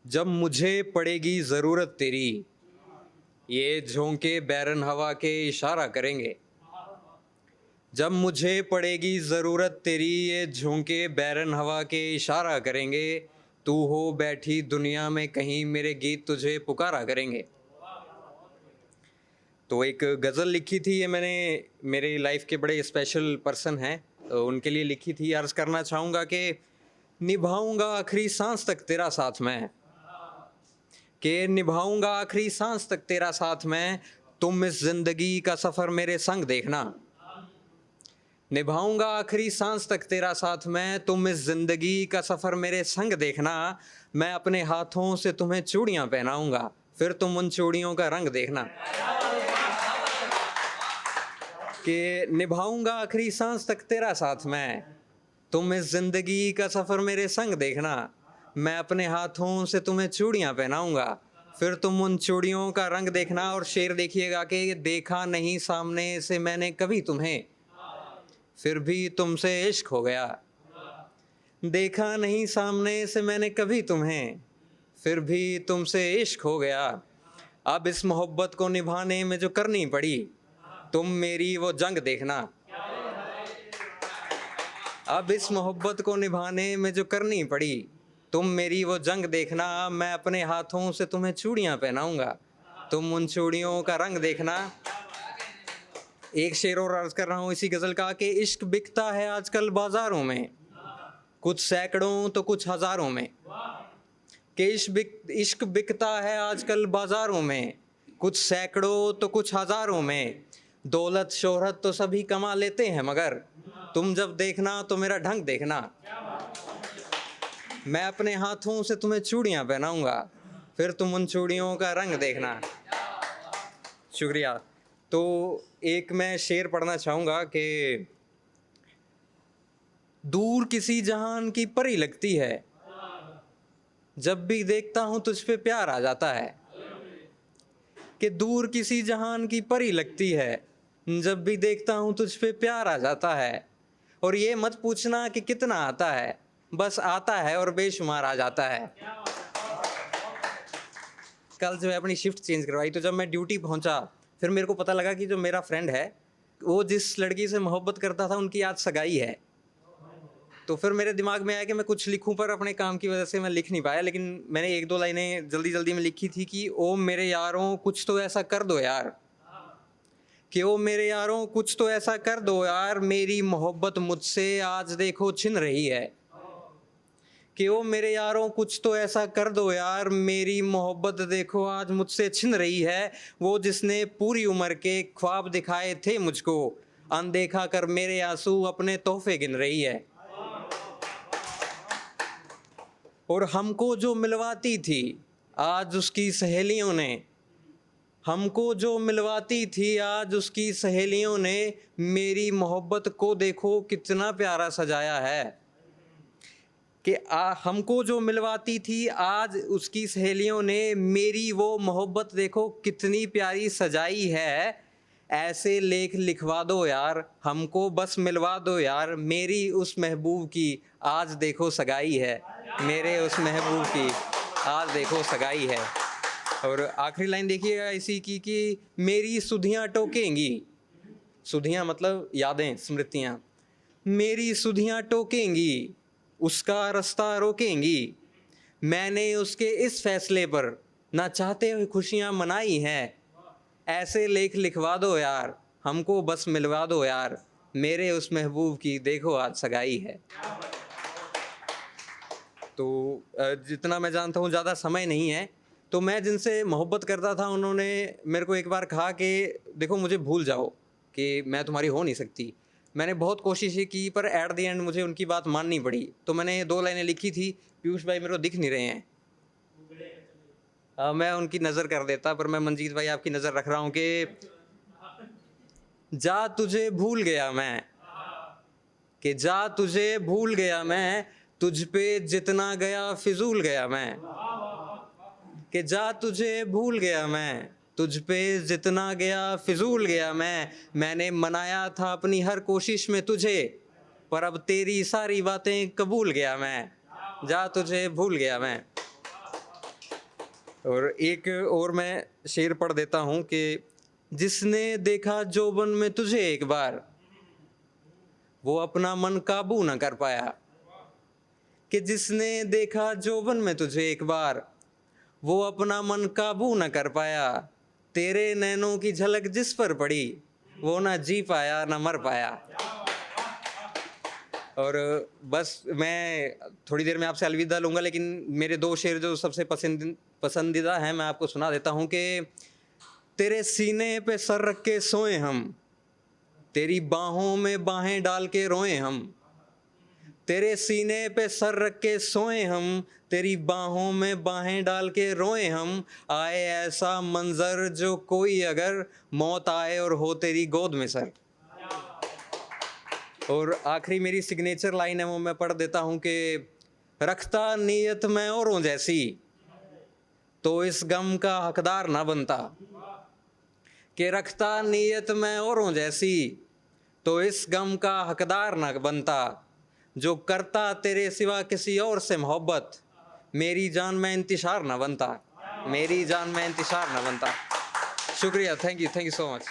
जब मुझे पड़ेगी ज़रूरत तेरी, ये झोंके बैरन हवा के इशारा करेंगे। जब मुझे पड़ेगी ज़रूरत तेरी, ये झोंके बैरन हवा के इशारा करेंगे। तू हो बैठी दुनिया में कहीं, मेरे गीत तुझे पुकारा करेंगे। तो एक गज़ल लिखी थी, ये मैंने मेरी लाइफ के बड़े स्पेशल पर्सन हैं, तो उनके लिए लिखी थी। अर्ज़ करना चाहूँगा कि निभाऊँगा आखिरी सांस तक तेरा साथ मैं, कि निभाऊंगा आखिरी सांस तक तेरा साथ मैं, तुम इस जिंदगी का सफर मेरे संग देखना। निभाऊंगा आखिरी सांस तक तेरा साथ मैं, तुम इस जिंदगी का सफर मेरे संग देखना। मैं अपने हाथों से तुम्हें चूड़ियां पहनाऊंगा, फिर तुम उन चूड़ियों का रंग देखना। कि निभाऊंगा आखिरी सांस तक तेरा साथ मैं, तुम इस जिंदगी का सफर मेरे संग देखना। मैं अपने हाथों से तुम्हें चूड़ियां पहनाऊंगा, फिर तुम उन चूड़ियों का रंग देखना। और शेर देखिएगा कि देखा नहीं सामने से मैंने कभी तुम्हें, फिर भी तुमसे इश्क हो गया। देखा नहीं सामने से मैंने कभी तुम्हें, फिर भी तुमसे इश्क हो गया। अब इस मोहब्बत को निभाने में जो करनी पड़ी, तुम मेरी वो जंग देखना। अब इस मोहब्बत को निभाने में जो करनी पड़ी, तुम मेरी वो जंग देखना। मैं अपने हाथों से तुम्हें चूड़ियां पहनाऊंगा, तुम उन चूड़ियों का रंग देखना। एक शेर और अर्ज कर रहा हूँ इसी गज़ल का कि इश्क बिकता है आजकल बाजारों में, कुछ सैकड़ों तो कुछ हज़ारों में। कि इश्क बिकता है आजकल बाजारों में, कुछ सैकड़ों तो कुछ हज़ारों में। दौलत शोहरत तो सभी कमा लेते हैं, मगर तुम जब देखना तो मेरा ढंग देखना। मैं अपने हाथों से तुम्हें चूड़ियां पहनाऊंगा, फिर तुम उन चूड़ियों का रंग देखना। शुक्रिया। तो एक मैं शेर पढ़ना चाहूँगा कि दूर किसी जहान की परी लगती है, जब भी देखता हूँ तुझ पे प्यार आ जाता है। कि दूर किसी जहान की परी लगती है, जब भी देखता हूँ तुझ पे प्यार आ जाता है। और ये मत पूछना कि कितना आता है, बस आता है और बेशुमार आ जाता है। कल जो है अपनी शिफ्ट चेंज करवाई, तो जब मैं ड्यूटी पहुंचा, फिर मेरे को पता लगा कि जो मेरा फ्रेंड है, वो जिस लड़की से मोहब्बत करता था, उनकी आज सगाई है। तो फिर मेरे दिमाग में आया कि मैं कुछ लिखूं, पर अपने काम की वजह से मैं लिख नहीं पाया। लेकिन मैंने एक दो लाइनें जल्दी जल्दी में लिखी थी कि ओ मेरे यारों कुछ तो ऐसा कर दो यार, कि ओ मेरे यारों कुछ तो ऐसा कर दो यार, मेरी मोहब्बत मुझसे आज देखो छिन रही है। कि ओ मेरे यारों कुछ तो ऐसा कर दो यार, मेरी मोहब्बत देखो आज मुझसे छिन रही है। वो जिसने पूरी उम्र के ख्वाब दिखाए थे मुझको, अनदेखा कर मेरे आंसू अपने तोहफे गिन रही है। और हमको जो मिलवाती थी आज उसकी सहेलियों ने, हमको जो मिलवाती थी आज उसकी सहेलियों ने, मेरी मोहब्बत को देखो कितना प्यारा सजाया है। कि हमको जो मिलवाती थी आज उसकी सहेलियों ने, मेरी वो मोहब्बत देखो कितनी प्यारी सजाई है। ऐसे लेख लिखवा दो यार, हमको बस मिलवा दो यार, मेरी उस महबूब की आज देखो सगाई है। मेरे उस महबूब की आज देखो सगाई है। और आखिरी लाइन देखिएगा इसी की कि मेरी सुधियाँ टोकेंगी, सुधियाँ मतलब यादें, स्मृतियाँ। मेरी सुधियाँ टोकेंगी, उसका रास्ता रोकेंगी। मैंने उसके इस फैसले पर ना चाहते हुए खुशियाँ मनाई हैं। ऐसे लेख लिखवा दो यार, हमको बस मिलवा दो यार, मेरे उस महबूब की देखो आज सगाई है। तो जितना मैं जानता हूँ ज़्यादा समय नहीं है। तो मैं जिनसे मोहब्बत करता था, उन्होंने मेरे को एक बार कहा कि देखो मुझे भूल जाओ, कि मैं तुम्हारी हो नहीं सकती। मैंने बहुत कोशिशें की, पर एट द एंड मुझे उनकी बात माननी पड़ी। तो मैंने 2 लाइनें लिखी थी। पीयूष भाई मेरे को दिख नहीं रहे हैं, मैं उनकी नज़र कर देता, पर मैं मंजीत भाई आपकी नज़र रख रहा हूँ कि जा तुझे भूल गया मैं, कि जा तुझे भूल गया मैं, तुझ पे जितना गया फिजूल गया मैं। कि जा तुझे भूल गया मैं, तुझ पे जितना गया फिजूल गया मैं। मैंने मनाया था अपनी हर कोशिश में तुझे, पर अब तेरी सारी बातें कबूल गया मैं। जा तुझे भूल गया मैं। और एक और मैं शेर पढ़ देता हूँ कि जिसने देखा जोबन में तुझे एक बार, वो अपना मन काबू न कर पाया। कि जिसने देखा जोबन में तुझे एक बार, वो अपना मन काबू न कर पाया। तेरे नैनों की झलक जिस पर पड़ी, वो ना जी पाया ना मर पाया। और बस मैं थोड़ी देर में आपसे अलविदा लूँगा, लेकिन मेरे 2 शेर जो सबसे पसंदीदा हैं मैं आपको सुना देता हूँ कि तेरे सीने पे सर रख के सोए हम, तेरी बाहों में बाहें डाल के रोए हम। तेरे सीने पे सर रख के सोए हम, तेरी बाहों में बाहें डाल के रोए हम। आए ऐसा मंजर जो कोई अगर मौत आए और हो तेरी गोद में सर। और आखिरी मेरी सिग्नेचर लाइन है, वो मैं पढ़ देता हूँ कि रखता नीयत मैं औरों जैसी, तो इस गम का हकदार ना बनता। कि रखता नीयत मैं औरों जैसी, तो इस गम का हकदार ना बनता। जो करता तेरे सिवा किसी और से मोहब्बत, मेरी जान में इंतशार ना बनता, मेरी जान में इंतशार ना बनता। शुक्रिया, थैंक यू सो मच।